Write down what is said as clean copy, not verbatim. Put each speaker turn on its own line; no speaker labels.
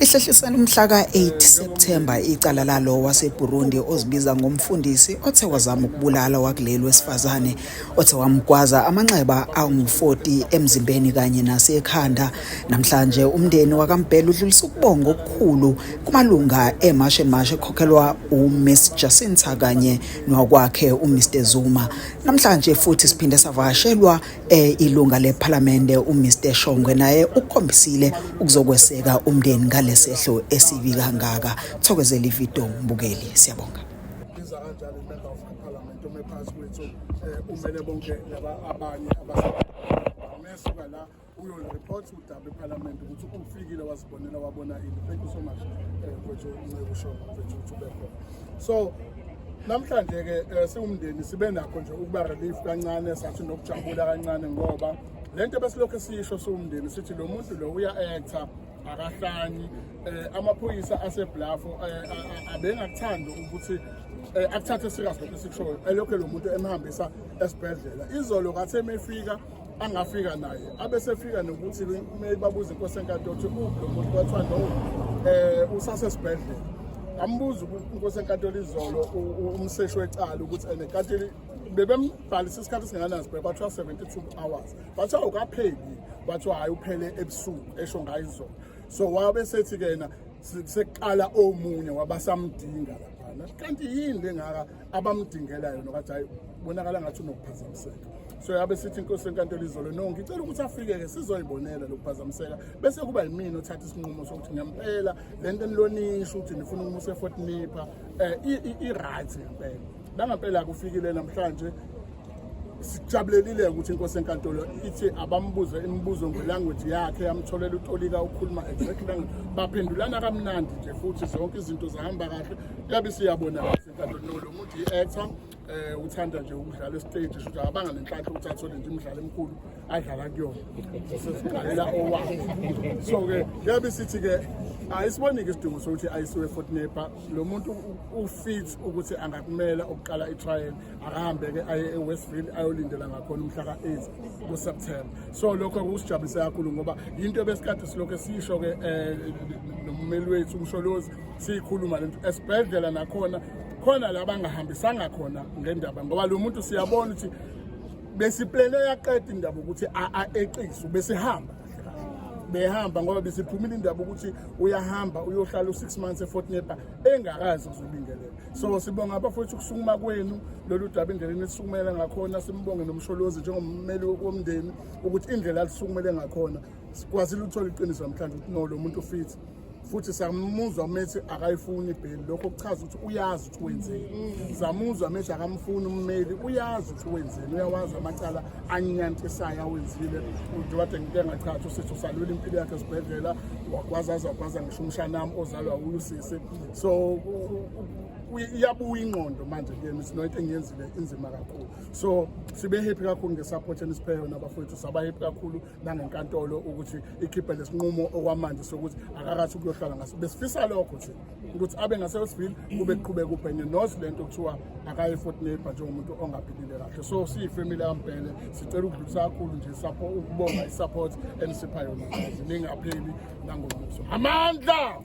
Lihlehlisela umhla ka-8 Septhemba icala lalo waseBurundi ozibiza ngomfundisi othe wazama ukubulala wakuleli wesifazane othe wamgwaza amanxeba angu-40 emzimbeni kanye nasekhanda. Namhlanje umndeni wakaMbhele udlulisa ukubonga okukhulu kumalunga emashe ekhokhelwa uMiss Jacinta kanye nowakwakhe uMr Zuma. Namhlanje futhi siphinde savakashelwa ilunga lePhalamende uMr Shongwe, naye ukukhombisile ukuzokweseka umndeni ngalesehlo esibi kangaka. Thokozela ividiyo mbukeli, siyabonga.
Biza kanjalo imember of parliament omephansi kwethu umele bonke laba abanye mesuka la uyolreport udaba eParliament ukuthi ufikile wazibonela wabona ini. Thank you so much mfethu uNcebo Shongwe mfethu ube khona. So namhlanje ke siwumndeni sibe nakho nje ukuba relief kancane, sathi nokujabula kancane ngoba lento besilokho sisho siwumndeni sithi lo muntu lo uya actor akahlanyi. Amaphoyisa aseBluff abengakuthanda ukuthi akuthathe serious lokho sikushoyo, elokho lo muntu emhambisa esibhedlela. Izolo kathi emefika angafika naye abesefika nokuthi babuza inkosi enkantolo ukuthi lo muntu kwathiwa no usasesibhedlela. Ambuza inkosi enkantolo izolo umseshi wecala ukuthi kanti bebembhalisa isikhathi singakanani bathiwa 72 hours, bathiwa ukapheli, bathiwa hayi uphele ebusuku esho ngayo izolo. So wabe sethi kena seqala omunye wabasamdinga laphana, kanti yini lengaka abamdingela yona kathi hayi bonakala ngathi unokuphazamiseka. So yabe sithi inkosi enkantolo izolo no ngicela ukuthi afike ke sizoyibonela lokuphazamiseka, bese kuba yimina othatha isinqumo sokuthi ngempela lento enilonisho ukuthi nifuna umuse eFort Nipah i-right ngempela. Nangempela kufikile namhlanje sijabulelile ukuthi inkosi enkantolo ithi abambuze imibuzo ngelanguage yakhe, yamtholela uTolika ukhuluma exactly language, baphendulana kamnandi nje futhi zonke izinto zahamba kahle. Yabe siyabona enkantolo lo muntu i-actor uthanda nje ukudlala estage, futhi abanga nenhlanhla ukuthi athole nje imidlalo emikhulu adlala kuyona. Sesiqalela owayo. So ke yabe sithi ke ayisibonike isidingo sokuthi ayisiwe eFort Nipah. Lo muntu ufit ukuthi angakumela ukuqala itrial, akahambe ke aye eWestville ayolindela ngakhona umhla ka-8 kuSeptember. So lokho kusijabulise kakhulu ngoba into besikade silokho sisho ke nommeli wethu uMsholozi siyikhuluma lento esibhedlela nakhona khona labangahambisanga khona ngendaba ngoba lo muntu siyabona ukuthi besiplane yaqeda indaba ukuthi eqiswe besihamba behamba ngoba besiphumile indaba ukuthi uyahamba uyohlala u6 months eFort Nipah engakazi ukuzobingelela. So sibonga abafowethu ukusukuma kwenu lolu daba indlela esisukumela ngakhona, simbonge noMsholozi njengommeli womndeni ukuthi indlela alisukumele ngakhona sikwazile ukuthola iqiniso namhlanje ukuthi no lo muntu fit, futhi samuzwa methi akayifuni ibheli. Lokho kuchaza ukuthi uyazi ukuthi wenzeni. Samuzwa methi akamfuni ummeli, uyazi ukuthi wenzeni, uyawazi amacala anyantisayo awenzile. Udokotela ngike ngachaza usithi usalula impilo yakhe esibhedlela, wakwaza ngisho umshanami ozalwa uyusisi. So iyabuya ingqondo manje kuyena sinoyinto engiyenzile inzima kakhulu. So sibe happy kakhulu ngesupport enisiphe yona abafowethu, saba happy kakhulu nangenkantolo ukuthi ikhiphe lesinqumo okwamanje sokuthi akakathi ukuyohlala ngaso. Besifisa lokho nje ukuthi abe ngaseWestville kube kuqhubeka uphenyo nosi lento kuthiwa akaye eFort Nipah njengomuntu ongaphilile kahle. So siyifamily kaMbhele sicela ukudlulisa kakhulu nje support, ukubonga isupport enisipha yona, ningapheli nangomuso. Amandla